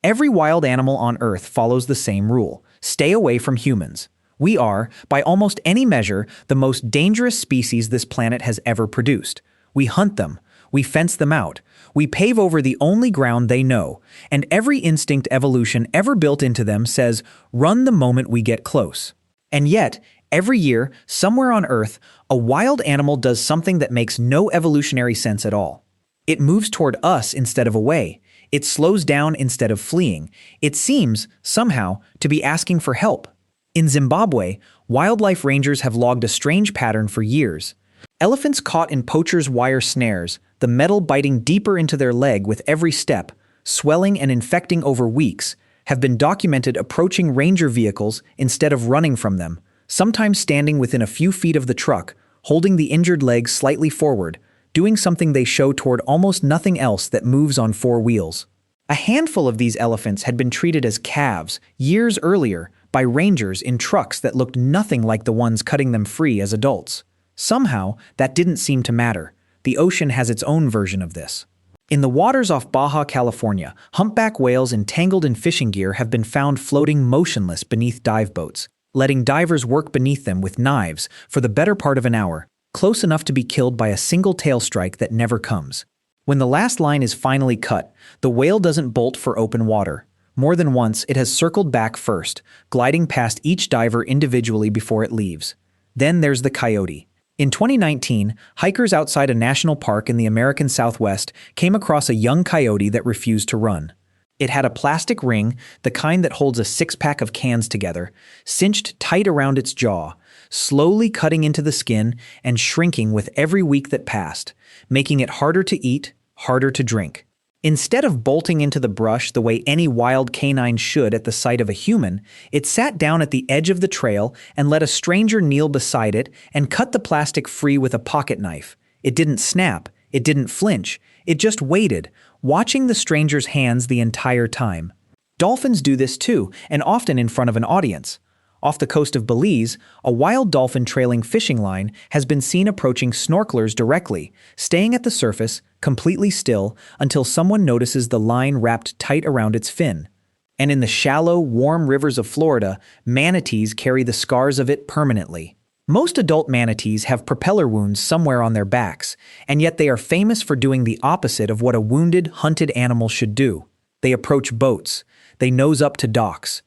Every wild animal on Earth follows the same rule: stay away from humans. We are, by almost any measure, the most dangerous species this planet has ever produced. We hunt them. We fence them out. We pave over the only ground they know, and every instinct evolution ever built into them says, run the moment we get close. And yet, every year, somewhere on Earth, a wild animal does something that makes no evolutionary sense at all. It moves toward us instead of away. It slows down instead of fleeing. It seems, somehow, to be asking for help. In Zimbabwe, wildlife rangers have logged a strange pattern for years. Elephants caught in poachers' wire snares, the metal biting deeper into their leg with every step, swelling and infecting over weeks, have been documented approaching ranger vehicles instead of running from them, sometimes standing within a few feet of the truck, holding the injured leg slightly forward, doing something they show toward almost nothing else that moves on four wheels. A handful of these elephants had been treated as calves years earlier by rangers in trucks that looked nothing like the ones cutting them free as adults. Somehow, that didn't seem to matter. The ocean has its own version of this. In the waters off Baja California, humpback whales entangled in fishing gear have been found floating motionless beneath dive boats, letting divers work beneath them with knives for the better part of an hour, close enough to be killed by a single tail strike that never comes. When the last line is finally cut, the whale doesn't bolt for open water. More than once, it has circled back first, gliding past each diver individually before it leaves. Then there's the coyote. In 2019, hikers outside a national park in the American Southwest came across a young coyote that refused to run. It had a plastic ring, the kind that holds a six-pack of cans together, cinched tight around its jaw, slowly cutting into the skin and shrinking with every week that passed, making it harder to eat, harder to drink. Instead of bolting into the brush the way any wild canine should at the sight of a human, it sat down at the edge of the trail and let a stranger kneel beside it and cut the plastic free with a pocket knife. It didn't snap, it didn't flinch, it just waited, watching the stranger's hands the entire time. Dolphins do this too, and often in front of an audience. Off the coast of Belize, a wild dolphin trailing fishing line has been seen approaching snorkelers directly, staying at the surface, completely still, until someone notices the line wrapped tight around its fin. And in the shallow, warm rivers of Florida, manatees carry the scars of it permanently. Most adult manatees have propeller wounds somewhere on their backs, and yet they are famous for doing the opposite of what a wounded, hunted animal should do. They approach boats. They nose up to docks.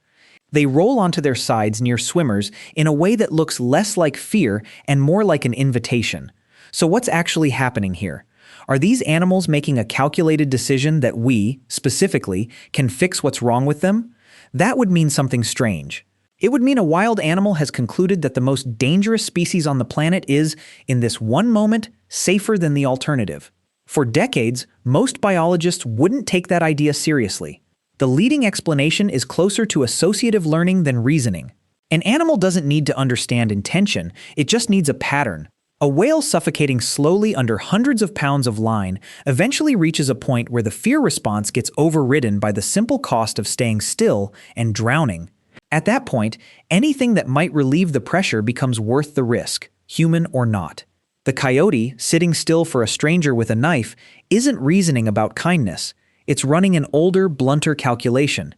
They roll onto their sides near swimmers in a way that looks less like fear and more like an invitation. So what's actually happening here? Are these animals making a calculated decision that we, specifically, can fix what's wrong with them? That would mean something strange. It would mean a wild animal has concluded that the most dangerous species on the planet is, in this one moment, safer than the alternative. For decades, most biologists wouldn't take that idea seriously. The leading explanation is closer to associative learning than reasoning. An animal doesn't need to understand intention, it just needs a pattern. A whale suffocating slowly under hundreds of pounds of line eventually reaches a point where the fear response gets overridden by the simple cost of staying still and drowning. At that point, anything that might relieve the pressure becomes worth the risk, human or not. The coyote, sitting still for a stranger with a knife, isn't reasoning about kindness. It's running an older, blunter calculation.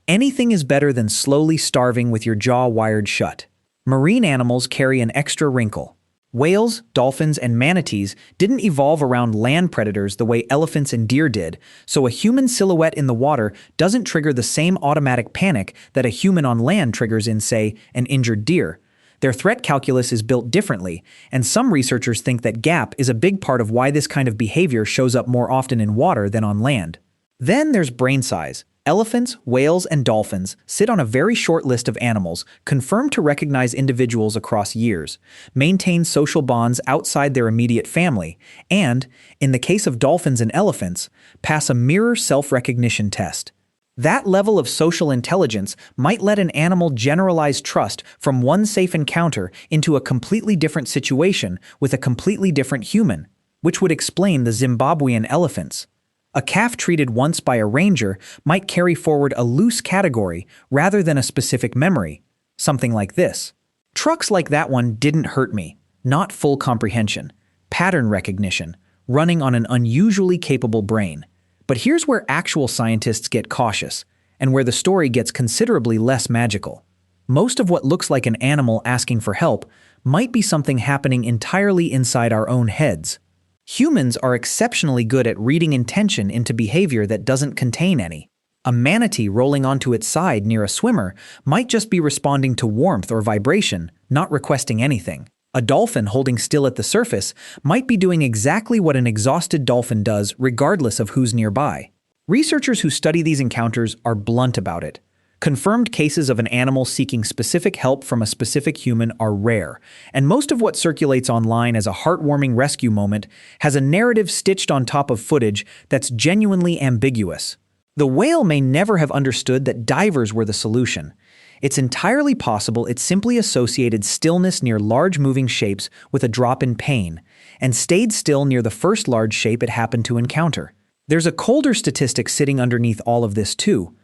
Anything is better than slowly starving with your jaw wired shut. Marine animals carry an extra wrinkle. Whales, dolphins, and manatees didn't evolve around land predators the way elephants and deer did, so a human silhouette in the water doesn't trigger the same automatic panic that a human on land triggers in, say, an injured deer. Their threat calculus is built differently, and some researchers think that gap is a big part of why this kind of behavior shows up more often in water than on land. Then there's brain size. Elephants, whales, and dolphins sit on a very short list of animals confirmed to recognize individuals across years, maintain social bonds outside their immediate family, and, in the case of dolphins and elephants, pass a mirror self-recognition test. That level of social intelligence might let an animal generalize trust from one safe encounter into a completely different situation with a completely different human, which would explain the Zimbabwean elephants. A calf treated once by a ranger might carry forward a loose category rather than a specific memory. Something like this. Trucks like that one didn't hurt me. Not full comprehension. Pattern recognition. Running on an unusually capable brain. But here's where actual scientists get cautious. and where the story gets considerably less magical. Most of what looks like an animal asking for help might be something happening entirely inside our own heads. Humans are exceptionally good at reading intention into behavior that doesn't contain any. A manatee rolling onto its side near a swimmer might just be responding to warmth or vibration, not requesting anything. A dolphin holding still at the surface might be doing exactly what an exhausted dolphin does regardless of who's nearby. Researchers who study these encounters are blunt about it. Confirmed cases of an animal seeking specific help from a specific human are rare, and most of what circulates online as a heartwarming rescue moment has a narrative stitched on top of footage that's genuinely ambiguous. The whale may never have understood that divers were the solution. It's entirely possible it simply associated stillness near large moving shapes with a drop in pain, and stayed still near the first large shape it happened to encounter. There's a colder statistic sitting underneath all of this too.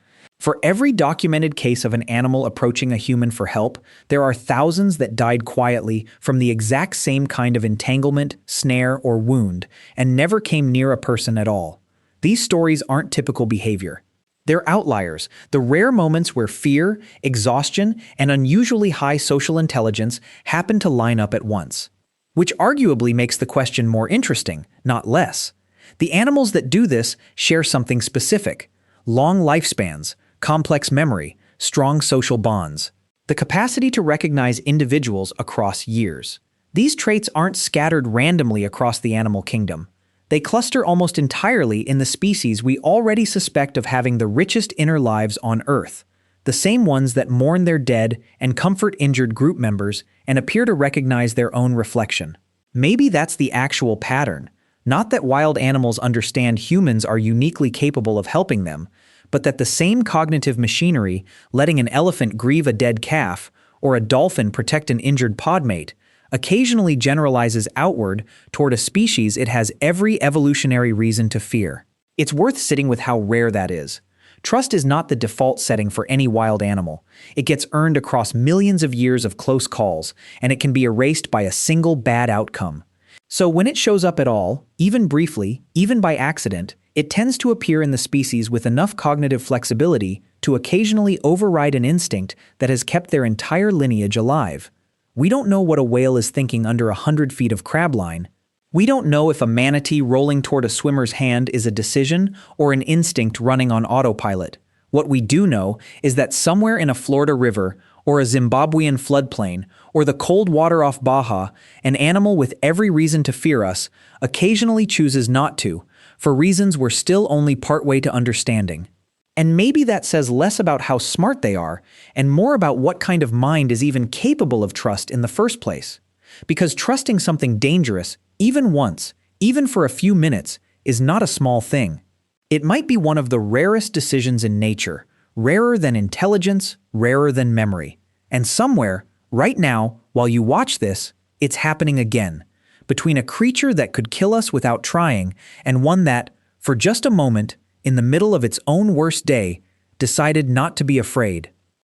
For every documented case of an animal approaching a human for help, there are thousands that died quietly from the exact same kind of entanglement, snare, or wound, and never came near a person at all. These stories aren't typical behavior. They're outliers, the rare moments where fear, exhaustion, and unusually high social intelligence happen to line up at once. Which arguably makes the question more interesting, not less. The animals that do this share something specific: long lifespans, complex memory, strong social bonds, the capacity to recognize individuals across years. These traits aren't scattered randomly across the animal kingdom. They cluster almost entirely in the species we already suspect of having the richest inner lives on Earth, the same ones that mourn their dead and comfort injured group members and appear to recognize their own reflection. Maybe that's the actual pattern, not that wild animals understand humans are uniquely capable of helping them, but that the same cognitive machinery letting an elephant grieve a dead calf or a dolphin protect an injured podmate occasionally generalizes outward toward a species it has every evolutionary reason to fear. It's worth sitting with how rare that is. Trust is not the default setting for any wild animal. It gets earned across millions of years of close calls, and it can be erased by a single bad outcome. So when it shows up at all, even briefly, even by accident, it tends to appear in the species with enough cognitive flexibility to occasionally override an instinct that has kept their entire lineage alive. We don't know what a whale is thinking under 100 feet of crabline. We don't know if a manatee rolling toward a swimmer's hand is a decision or an instinct running on autopilot. What we do know is that somewhere in a Florida river, or a Zimbabwean floodplain, or the cold water off Baja, an animal with every reason to fear us occasionally chooses not to, for reasons we're still only partway to understanding. And maybe that says less about how smart they are and more about what kind of mind is even capable of trust in the first place. Because trusting something dangerous, even once, even for a few minutes, is not a small thing. It might be one of the rarest decisions in nature, rarer than intelligence, rarer than memory. And somewhere, right now, while you watch this, it's happening again, between a creature that could kill us without trying and one that, for just a moment, in the middle of its own worst day, decided not to be afraid.